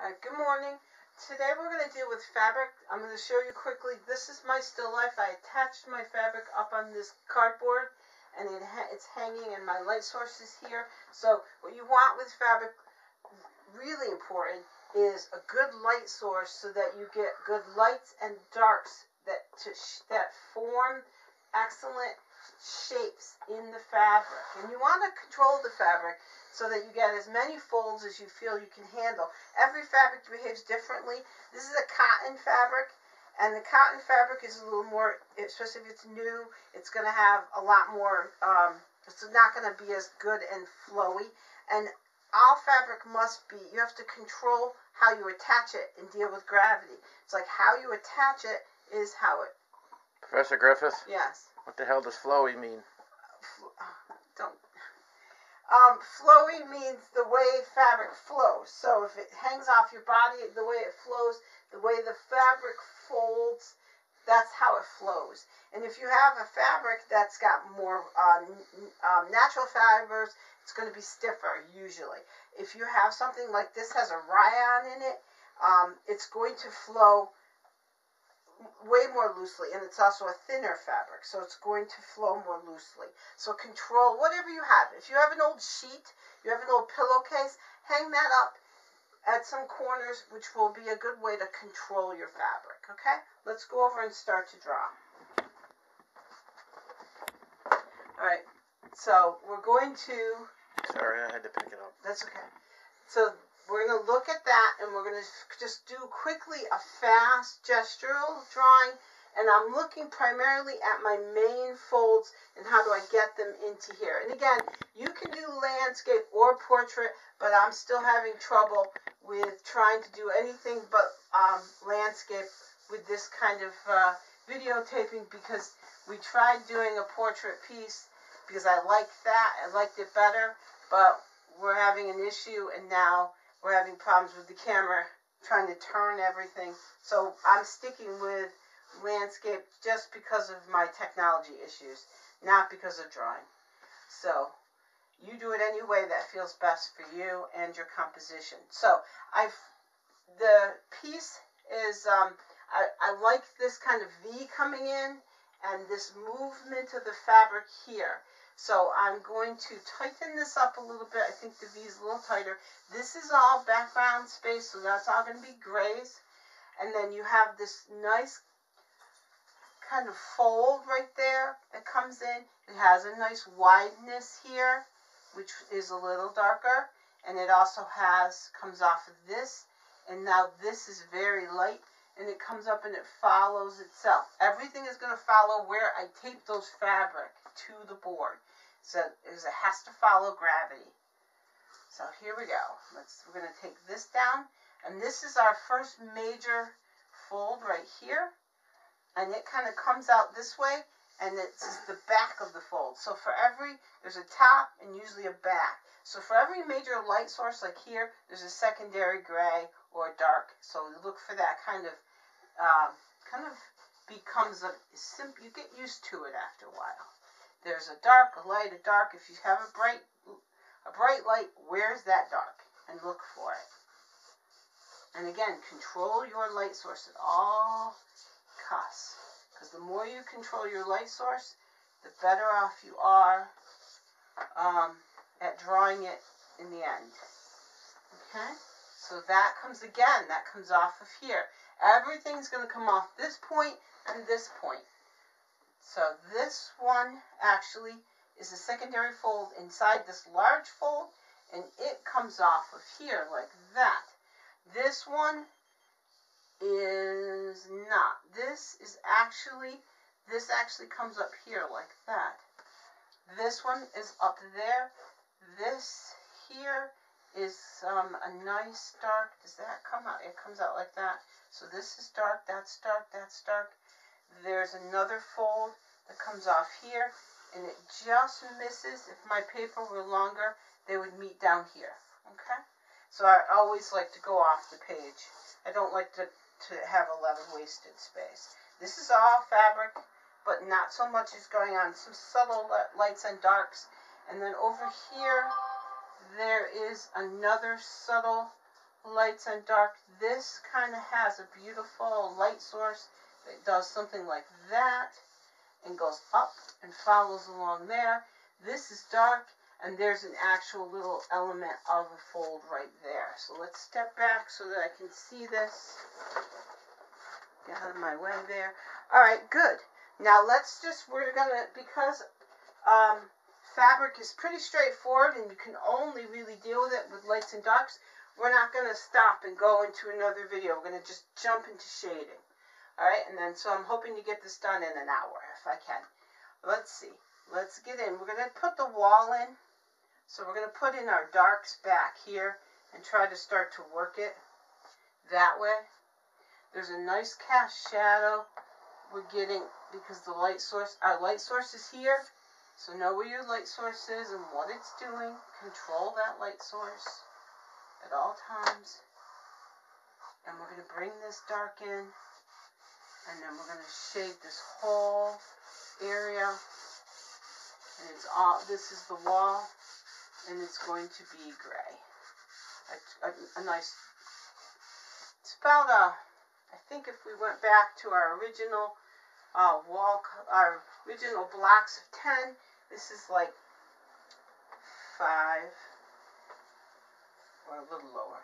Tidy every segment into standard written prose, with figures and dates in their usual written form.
Good morning. Today we're going to deal with fabric. I'm going to show you quickly. This is my still life. I attached my fabric up on this cardboard, and it's hanging, and my light source is here. So what you want with fabric, really important, is a good light source so that you get good lights and darks that form excellent shapes in the fabric. And you want to control the fabric so that you get as many folds as you feel you can handle. Every fabric behaves differently. This is a cotton fabric, and the cotton fabric is a little more, especially if it's new, it's going to have a lot more, it's not going to be as good and flowy. And all fabric must be, you have to control how you attach it and deal with gravity. It's like how you attach it is how it... Professor Griffith? Yes. What the hell does flowy mean? Flowy means the way fabric flows. So if it hangs off your body, the way it flows, the way the fabric folds, that's how it flows. And if you have a fabric that's got more natural fibers, it's going to be stiffer usually. If you have something like this has a rayon in it, it's going to flow way more loosely, and it's also a thinner fabric, so it's going to flow more loosely. So control whatever you have. If you have an old sheet, you have an old pillowcase, hang that up at some corners, which will be a good way to control your fabric. Okay, let's go over and start to draw. Alright, so we're going to... Sorry, I had to pick it up. That's okay. So we're going to look at that, and we're going to just do quickly a fast gestural drawing, and I'm looking primarily at my main folds and how do I get them into here. And again, you can do landscape or portrait, but I'm still having trouble with trying to do anything but landscape with this kind of videotaping, because we tried doing a portrait piece because I liked that, I liked it better, but we're having an issue, and now we're having problems with the camera trying to turn everything. So I'm sticking with landscape just because of my technology issues, not because of drawing. So you do it any way that feels best for you and your composition. So the piece is, I like this kind of V coming in and this movement of the fabric here. So I'm going to tighten this up a little bit. I think the V is a little tighter. This is all background space, so that's all going to be grays. And then you have this nice kind of fold right there that comes in. It has a nice wideness here, which is a little darker. And it also comes off of this. And now this is very light. And it comes up and it follows itself. Everything is going to follow where I tape those fabric to the board. So it has to follow gravity. So here we go. We're going to take this down. And this is our first major fold right here. And it kind of comes out this way. And it's the back of the fold. So for there's a top and usually a back. So for every major light source like here, there's a secondary gray or dark. So look for that kind of becomes you get used to it after a while. There's a dark, a light, a dark. If you have a bright light, where's that dark? And look for it. And again, control your light source at all costs. Because the more you control your light source, the better off you are at drawing it in the end. Okay? So that comes off of here. Everything's going to come off this point and this point. So this one actually is a secondary fold inside this large fold, and it comes off of here like that. This one is not. This actually comes up here like that. This one is up there. This here is a nice dark. Does that come out? It comes out like that. So this is dark, that's dark, that's dark. There's another fold that comes off here, and it just misses. If my paper were longer, they would meet down here. Okay? So I always like to go off the page. I don't like to have a lot of wasted space. This is all fabric, but not so much is going on. Some subtle lights and darks. And then over here, there is another subtle lights and dark. This kind of has a beautiful light source that does something like that and goes up and follows along there. This is dark, and there's an actual little element of a fold right there. So let's step back so that I can see this. Get out of my way there. All right, good. Now we're gonna, because fabric is pretty straightforward and you can only really deal with it with lights and darks, we're not gonna stop and go into another video. We're gonna just jump into shading. All right, and then so I'm hoping to get this done in an hour if I can. Let's see. Let's get in. We're gonna put the wall in. So we're gonna put in our darks back here and try to start to work it that way. There's a nice cast shadow we're getting because the light source, our light source is here. So know where your light source is and what it's doing. Control that light source at all times. And we're going to bring this dark in. And then we're going to shade this whole area. And it's all, this is the wall. And it's going to be gray. A nice, it's about I think if we went back to our original our original blocks of 10, this is like 5 or a little lower.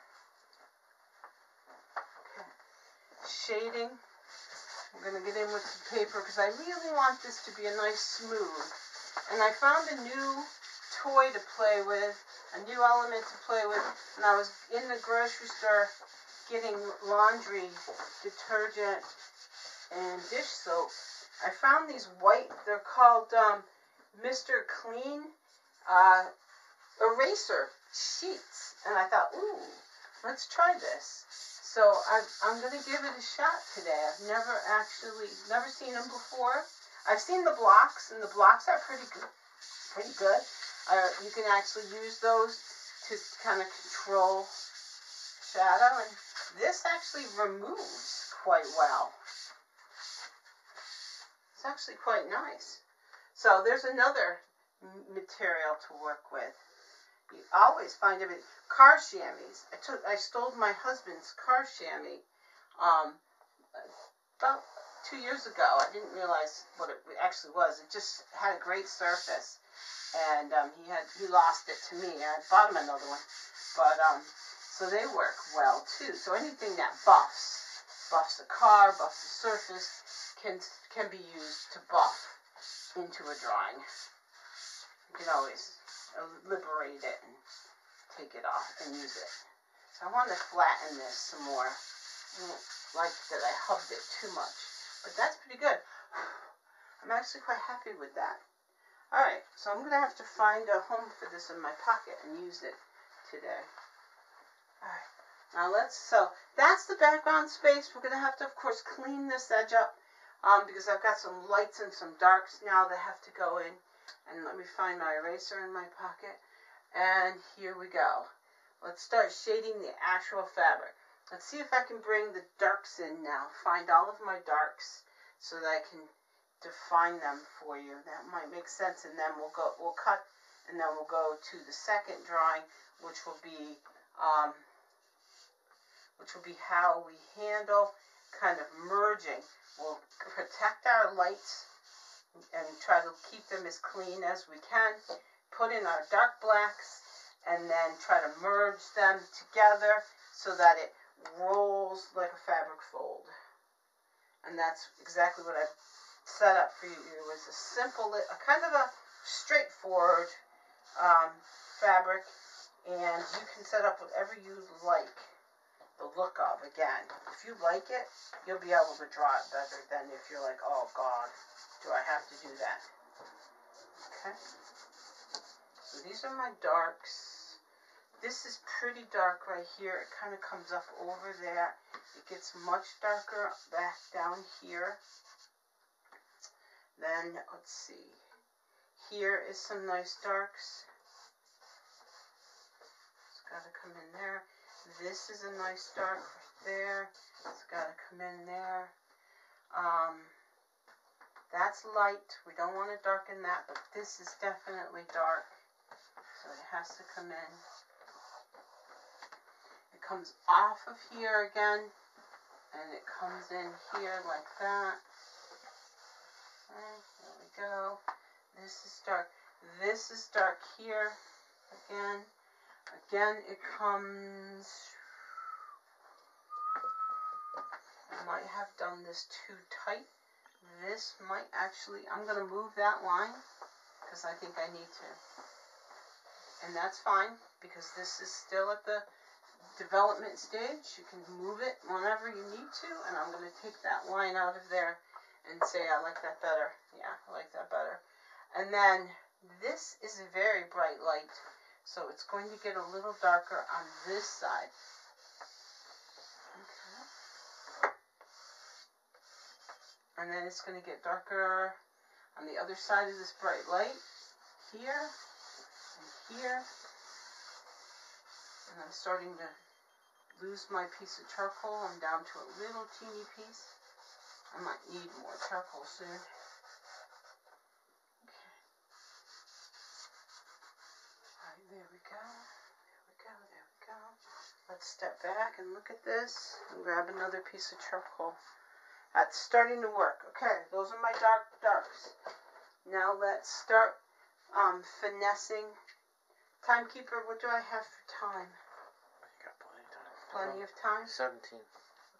Okay. Shading. I'm going to get in with the paper because I really want this to be a nice smooth. And I found a new toy to play with, a new element to play with, and I was in the grocery store getting laundry detergent and dish soap. I found these white, they're called Mr. Clean eraser sheets, and I thought, ooh, let's try this. So I'm going to give it a shot today. I've never seen them before. I've seen the blocks, and the blocks are pretty good. You can actually use those to kind of control shadow, and this actually removes quite well. It's actually quite nice. So there's another material to work with. You always find everything. Car chamois. I stole my husband's car chamois about 2 years ago. I didn't realize what it actually was. It just had a great surface, and he lost it to me. I bought him another one, but so they work well too. So anything that buffs the car, buffs the surface, can be used to buff into a drawing. You can always liberate it and take it off and use it. So I want to flatten this some more. I don't like that I hubbed it too much, but that's pretty good. I'm actually quite happy with that. Alright, so I'm going to have to find a home for this in my pocket and use it today. Alright, now so that's the background space. We're going to have to, of course, clean this edge up because I've got some lights and some darks now that have to go in. And let me find my eraser in my pocket. And here we go. Let's start shading the actual fabric. Let's see if I can bring the darks in now. Find all of my darks so that I can define them for you. That might make sense. And then we'll cut, and then we'll go to the second drawing, which will be how we handle kind of merging. We'll protect our lights and try to keep them as clean as we can. Put in our dark blacks and then try to merge them together so that it rolls like a fabric fold. And that's exactly what I've set up for you. It was a simple, a kind of a straightforward fabric, and you can set up whatever you like the look of. Again, if you like it, you'll be able to draw it better than if you're like, oh God, do I have to do that? Okay. So these are my darks. This is pretty dark right here. It kind of comes up over there. It gets much darker back down here. Then, let's see. Here is some nice darks. It's got to come in there. This is a nice dark right there. It's got to come in there. That's light. We don't want to darken that, but this is definitely dark. So it has to come in. It comes off of here again, and it comes in here like that. Okay, there we go. This is dark. This is dark here again. Again, it comes. I might have done this too tight. This might actually, I'm going to move that line because I think I need to. And that's fine because this is still at the development stage. You can move it whenever you need to. And I'm going to take that line out of there and say I like that better. Yeah, I like that better. And then this is a very bright light. So it's going to get a little darker on this side. And then it's going to get darker on the other side of this bright light, here, and here. And I'm starting to lose my piece of charcoal. I'm down to a little teeny piece. I might need more charcoal soon. Okay. Alright, there we go. There we go, there we go. Let's step back and look at this and grab another piece of charcoal. That's starting to work. Okay, those are my darks. Now let's start finessing. Timekeeper, what do I have for time? You got plenty of time. Plenty of time? 17.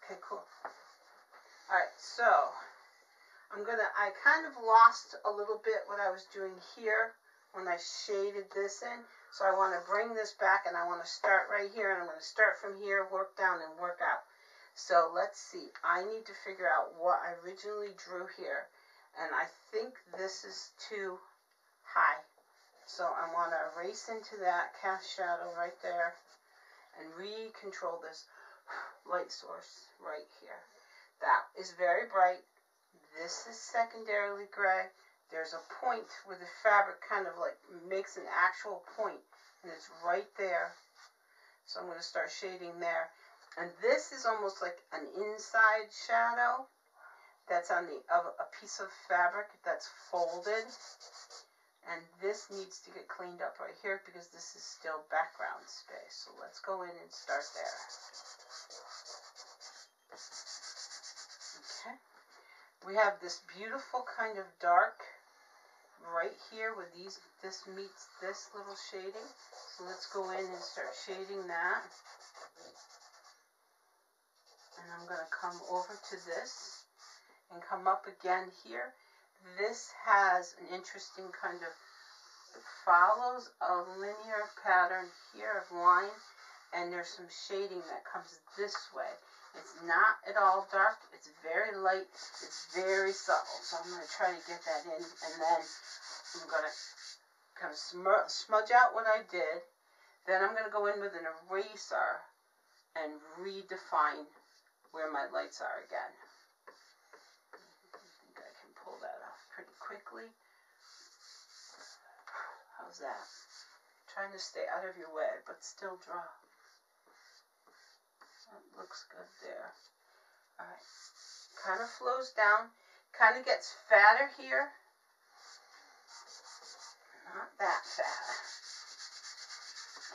Okay, cool. Alright, so I kind of lost a little bit what I was doing here when I shaded this in. So I want to bring this back and I want to start right here, and I'm going to start from here, work down and work out. So let's see, I need to figure out what I originally drew here. And I think this is too high. So I want to erase into that, cast shadow right there, and re-control this light source right here. That is very bright. This is secondarily gray. There's a point where the fabric kind of like makes an actual point, and it's right there. So I'm going to start shading there. And this is almost like an inside shadow that's on a piece of fabric that's folded. And this needs to get cleaned up right here because this is still background space. So let's go in and start there. Okay. We have this beautiful kind of dark right here where this meets this little shading. So let's go in and start shading that. And I'm going to come over to this and come up again here. This has an interesting kind of, it follows a linear pattern here of line, and there's some shading that comes this way. It's not at all dark, it's very light, it's very subtle. So I'm going to try to get that in, and then I'm going to kind of smudge out what I did. Then I'm going to go in with an eraser and redefine where my lights are again. I think I can pull that off pretty quickly. How's that? I'm trying to stay out of your way, but still draw. That looks good there. Alright. Kind of flows down. Kind of gets fatter here. Not that fat.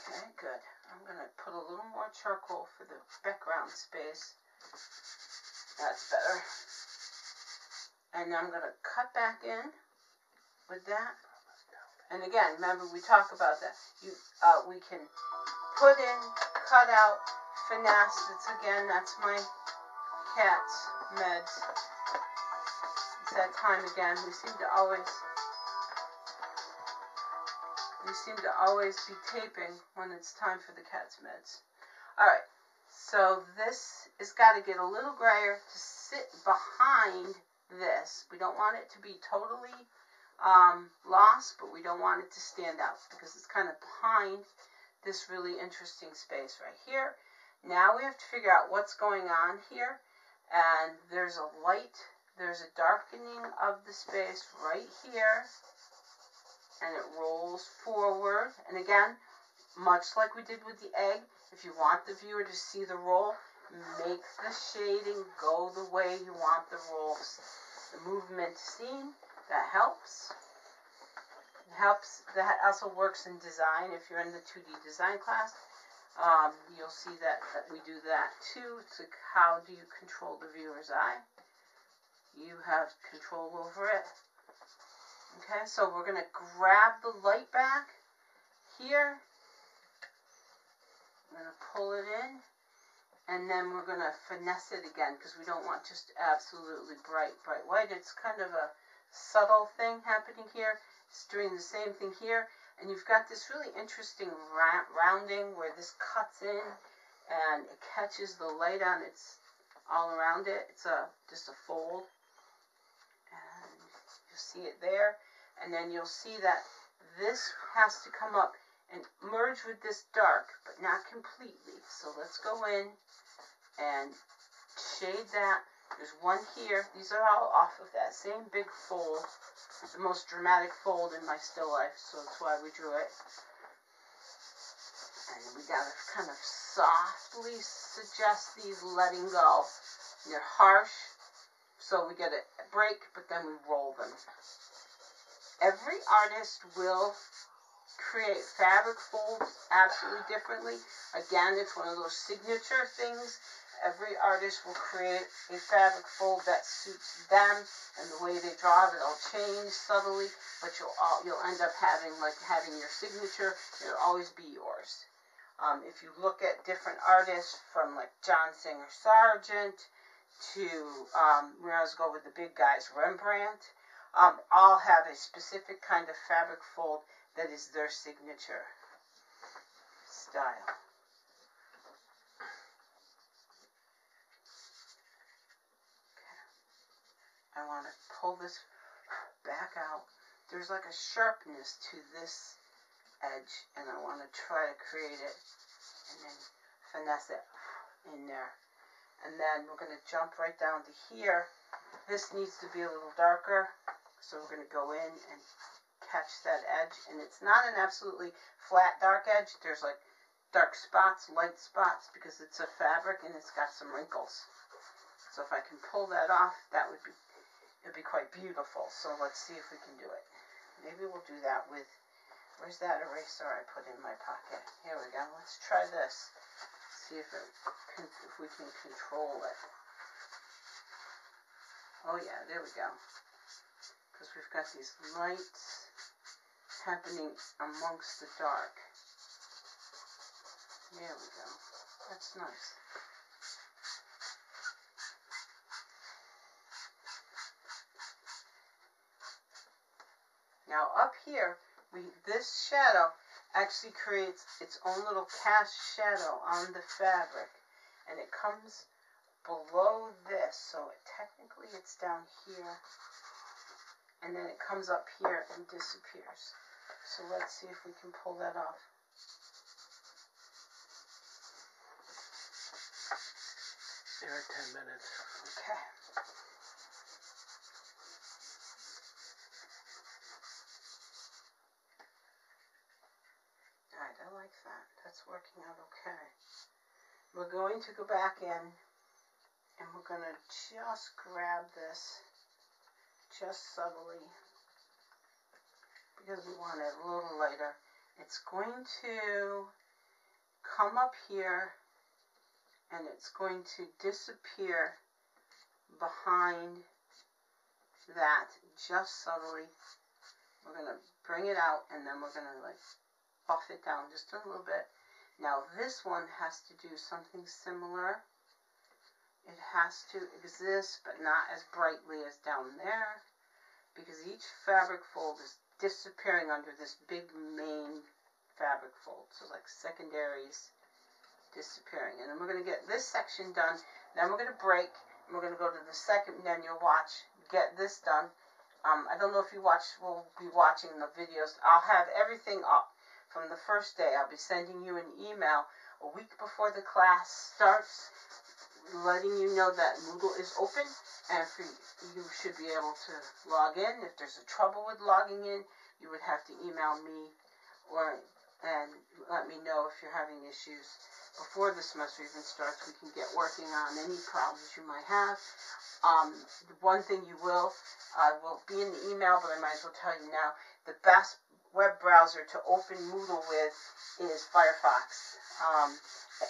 Okay, good. I'm going to put a little more charcoal for the background space. That's better. And I'm going to cut back in with that. And again, remember we talk about that. We can put in, cut out, finesse. That's my cat's meds. It's that time again. We seem to always be taping when it's time for the cat's meds. Alright, so this has got to get a little grayer to sit behind this. We don't want it to be totally lost, but we don't want it to stand out because it's kind of behind this really interesting space right here. Now we have to figure out what's going on here, and there's a light, there's a darkening of the space right here, and it rolls forward. And again, much like we did with the egg, if you want the viewer to see the roll, make the shading go the way you want the rolls. The movement seen, that helps. That also works in design if you're in the 2D design class. You'll see that we do that too. It's like, how do you control the viewer's eye? You have control over it. Okay, so we're going to grab the light back here. I'm going to pull it in, and then we're going to finesse it again because we don't want just absolutely bright white. It's kind of a subtle thing happening here. It's doing the same thing here. And you've got this really interesting rounding where this cuts in and it catches the light on its all around it. It's just a fold. And you see it there. And then you'll see that this has to come up and merge with this dark, but not completely. So let's go in and shade that. There's one here. These are all off of that same big fold. The most dramatic fold in my still life, so that's why we drew it. And we gotta kind of softly suggest these letting go. They're harsh, so we get a break, but then we roll them. Every artist will create fabric folds absolutely differently. Again, it's one of those signature things. Every artist will create a fabric fold that suits them, and the way they draw it, it'll change subtly, but you'll end up having your signature. It'll always be yours. If you look at different artists, from like John Singer Sargent to we always go with the big guys, Rembrandt, all have a specific kind of fabric fold that is their signature style. I want to pull this back out. There's like a sharpness to this edge, and I want to try to create it and then finesse it in there. And then we're going to jump right down to here. This needs to be a little darker, so we're going to go in and catch that edge. And it's not an absolutely flat dark edge. There's like dark spots, light spots, because it's a fabric and it's got some wrinkles. So if I can pull that off, it'd be quite beautiful. So let's see if we can do it. Maybe we'll do that with, where's that eraser I put in my pocket? Here we go. Let's try this. See if we can control it. Oh yeah, there we go. Because we've got these lights happening amongst the dark. There we go. That's nice. Now up here, this shadow actually creates its own little cast shadow on the fabric, and it comes below this, so technically it's down here, and then it comes up here and disappears. So let's see if we can pull that off. There are 10 minutes. Okay. Alright, I like that. That's working out okay. We're going to go back in, and we're going to just grab this just subtly, because we want it a little lighter. It's going to come up here, and it's going to disappear behind that just subtly. We're going to bring it out, and then we're going to like buff it down just a little bit. Now this one has to do something similar. It has to exist, but not as brightly as down there, because each fabric fold is disappearing under this big main fabric fold. So like secondaries disappearing. And then we're going to get this section done. Then we're going to break, and we're going to go to the second, and then you'll watch, get this done. I don't know if you will be watching the videos. I'll have everything up from the first day. I'll be sending you an email a week before the class starts, letting you know that Moodle is open, and you should be able to log in. If there's a trouble with logging in, you would have to email me and let me know if you're having issues. Before the semester even starts, we can get working on any problems you might have. The one thing will be in the email, but I might as well tell you now, the best web browser to open Moodle with is Firefox.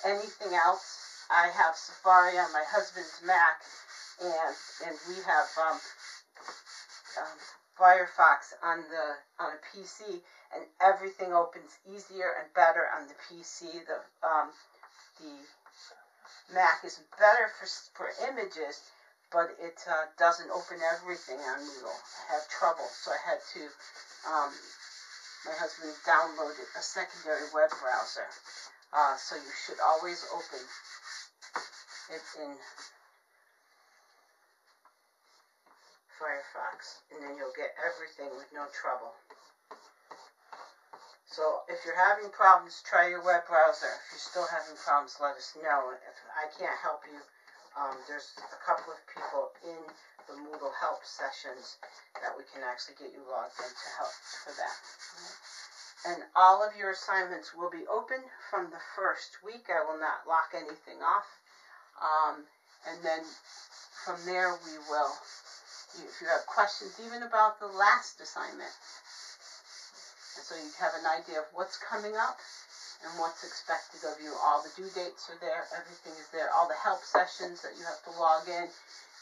Anything else, I have Safari on my husband's Mac, and we have Firefox on a PC, and everything opens easier and better on the PC. The Mac is better for images, but it doesn't open everything on Moodle. I have trouble, so I had to. My husband downloaded a secondary web browser, so you should always open it in Firefox, and then you'll get everything with no trouble. So if you're having problems, try your web browser. If you're still having problems, let us know. If I can't help you, there's a couple of people in the Moodle help sessions that we can actually get you logged in to help for that. And all of your assignments will be open from the first week. I will not lock anything off. And then from there we will, if you have questions even about the last assignment, and so you have an idea of what's coming up and what's expected of you. All the due dates are there. Everything is there. All the help sessions that you have to log in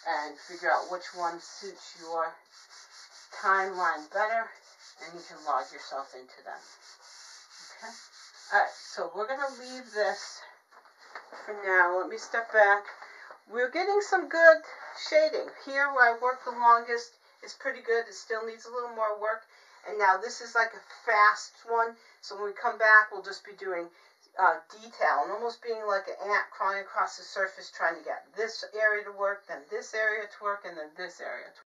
and figure out which one suits your timeline better, and you can log yourself into them. Okay? Alright, so we're going to leave this for now. Let me step back. We're getting some good shading. Here where I worked the longest is pretty good. It still needs a little more work. And now this is like a fast one, so when we come back, we'll just be doing detail, and almost being like an ant crawling across the surface trying to get this area to work, then this area to work, and then this area to work.